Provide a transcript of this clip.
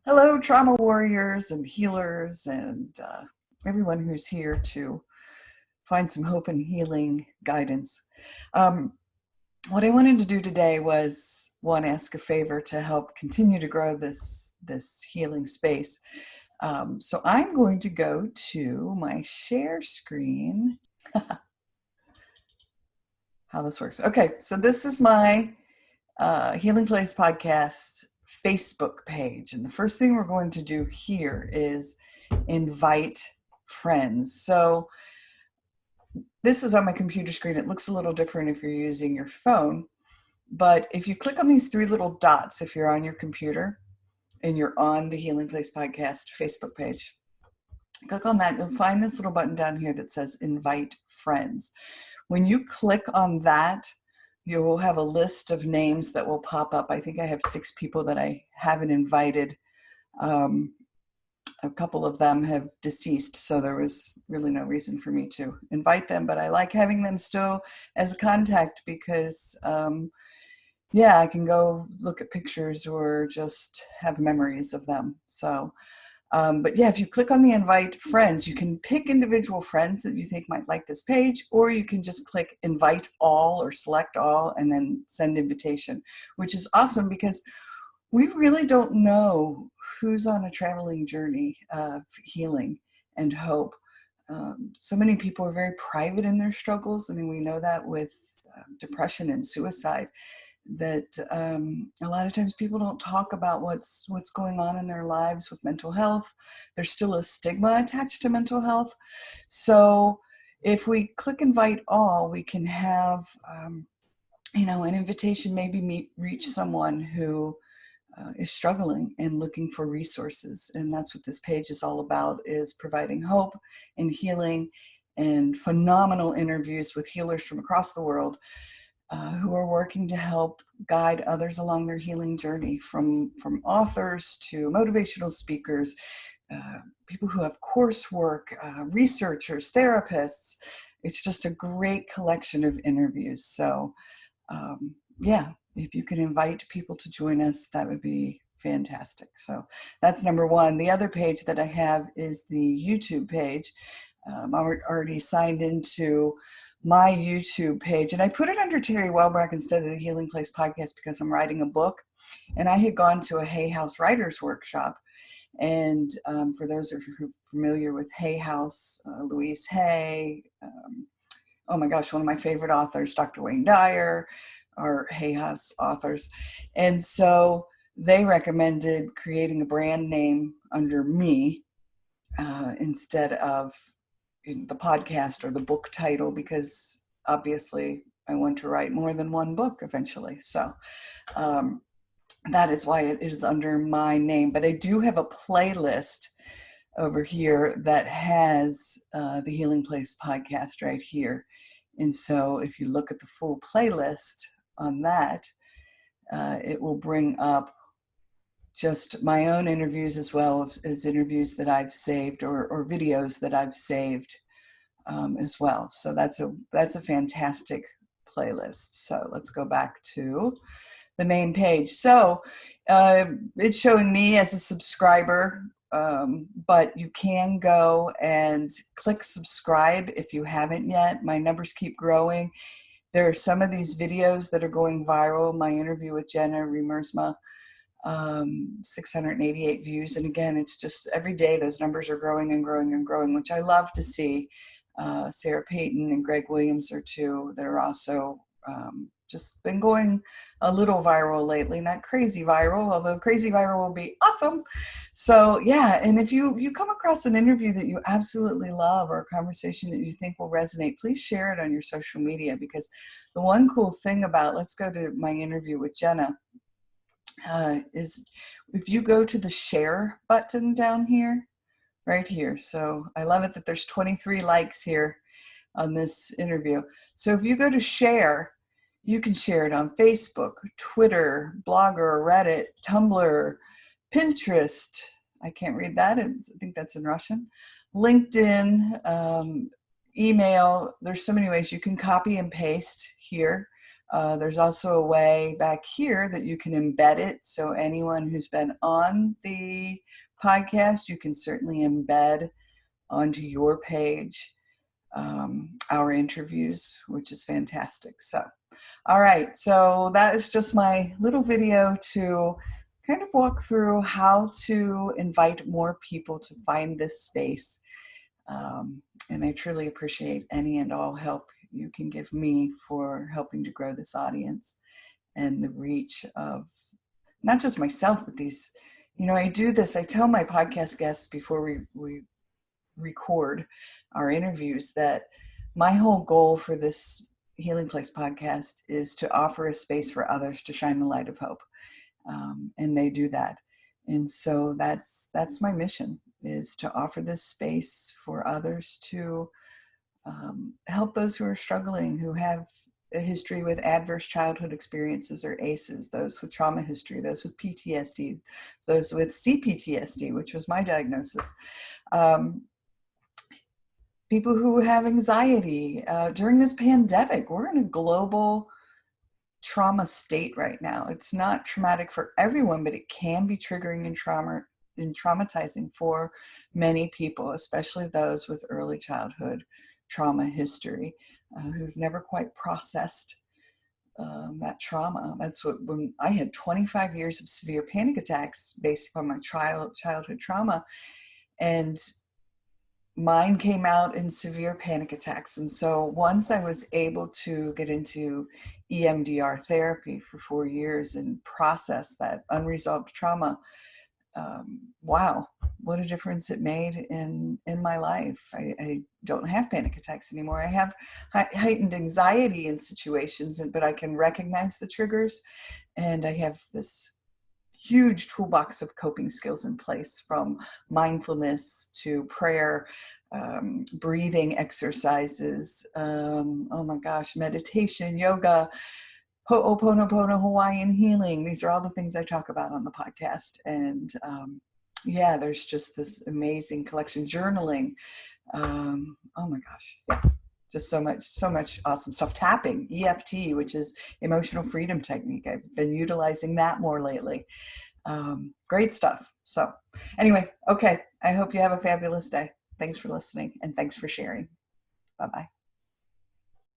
Hello, trauma warriors and healers and everyone who's here to find some hope and healing guidance. Um, what I wanted to do today was one, ask a favor to help continue to grow this healing space. So I'm going to go to my share screen. How this works. Okay, so this is my Healing Place podcast Facebook page. And the first thing we're going to do here is invite friends. So this is on my computer screen. It looks a little different if you're using your phone. But if you click on these three little dots, if you're on your computer and you're on the Healing Place podcast Facebook page, click on that. You'll find this little button down here that says invite friends. When you click on that, you will have a list of names that will pop up. I think I have 6 people that I haven't invited. A couple of them have deceased, so there was really no reason for me to invite them, but I like having them still as a contact because, I can go look at pictures or just have memories of them. So but yeah, if you click on the invite friends, you can pick individual friends that you think might like this page, or you can just click invite all or select all and then send invitation, which is awesome because we really don't know who's on a traveling journey of healing and hope. So many people are very private in their struggles. I mean, we know that with depression and suicide, that a lot of times people don't talk about what's going on in their lives with mental health. There's still a stigma attached to mental health. So if we click invite all, we can have an invitation, maybe reach someone who is struggling and looking for resources. And that's what this page is all about, is providing hope and healing and phenomenal interviews with healers from across the world who are working to help guide others along their healing journey, from authors to motivational speakers, people who have coursework, researchers, therapists. It's just a great collection of interviews. So if you can invite people to join us, that would be fantastic. So that's number one. The other page that I have is the YouTube page. I'm already signed into my YouTube page, and I put it under Teri Wellbrock instead of the Healing Place podcast because I'm writing a book, and I had gone to a Hay House Writers Workshop. And for those of you who are familiar with Hay House, Louise Hay, oh my gosh, one of my favorite authors, Dr. Wayne Dyer, are Hay House authors. And so they recommended creating a brand name under me instead of the podcast or the book title, because obviously I want to write more than one book eventually. So that is why it is under my name. But I do have a playlist over here that has the Healing Place podcast right here. And so if you look at the full playlist on that, it will bring up just my own interviews as well as interviews that I've saved or videos that I've saved as well. So that's a fantastic playlist. So let's go back to the main page. So it's showing me as a subscriber, but you can go and click subscribe if you haven't yet. My numbers keep growing. There are some of these videos that are going viral. My interview with Jenna Remersma, 688 views. And again, it's just every day those numbers are growing and growing and growing, which I love to see. Sarah Payton and Greg Williams are 2 that are also just been going a little viral lately, not crazy viral, although crazy viral will be awesome. So yeah, and if you come across an interview that you absolutely love or a conversation that you think will resonate, please share it on your social media, because the one cool thing about, let's go to my interview with Jenna, is if you go to the share button down here, right here. So I love it that there's 23 likes here on this interview. So if you go to share, you can share it on Facebook, Twitter, Blogger, Reddit, Tumblr, Pinterest. I can't read that. I think that's in Russian. LinkedIn, email. There's so many ways you can copy and paste here. There's also a way back here that you can embed it. So anyone who's been on the podcast, you can certainly embed onto your page our interviews, which is fantastic. So, all right. So that is just my little video to kind of walk through how to invite more people to find this space. And I truly appreciate any and all help you can give me for helping to grow this audience and the reach of not just myself, but these, I do this, I tell my podcast guests before we record our interviews that my whole goal for this Healing Place podcast is to offer a space for others to shine the light of hope. And they do that. And so that's my mission, is to offer this space for others to help those who are struggling, who have a history with adverse childhood experiences or ACEs, those with trauma history, those with PTSD, those with CPTSD, which was my diagnosis. People who have anxiety. During this pandemic, we're in a global trauma state right now. It's not traumatic for everyone, but it can be triggering and traumatizing for many people, especially those with early childhood trauma history, who've never quite processed that trauma. That's when I had 25 years of severe panic attacks based upon my childhood trauma, and mine came out in severe panic attacks. And so once I was able to get into EMDR therapy for 4 years and process that unresolved trauma, wow, what a difference it made in my life. I don't have panic attacks anymore. I have heightened anxiety in situations, but I can recognize the triggers, and I have this huge toolbox of coping skills in place, from mindfulness to prayer, breathing exercises, oh my gosh, meditation, yoga, Ho'oponopono, Hawaiian healing. These are all the things I talk about on the podcast. And yeah, there's just this amazing collection. Journaling. Oh my gosh. Yeah. Just so much awesome stuff. Tapping, EFT, which is emotional freedom technique. I've been utilizing that more lately. Great stuff. So anyway, okay. I hope you have a fabulous day. Thanks for listening, and thanks for sharing. Bye-bye.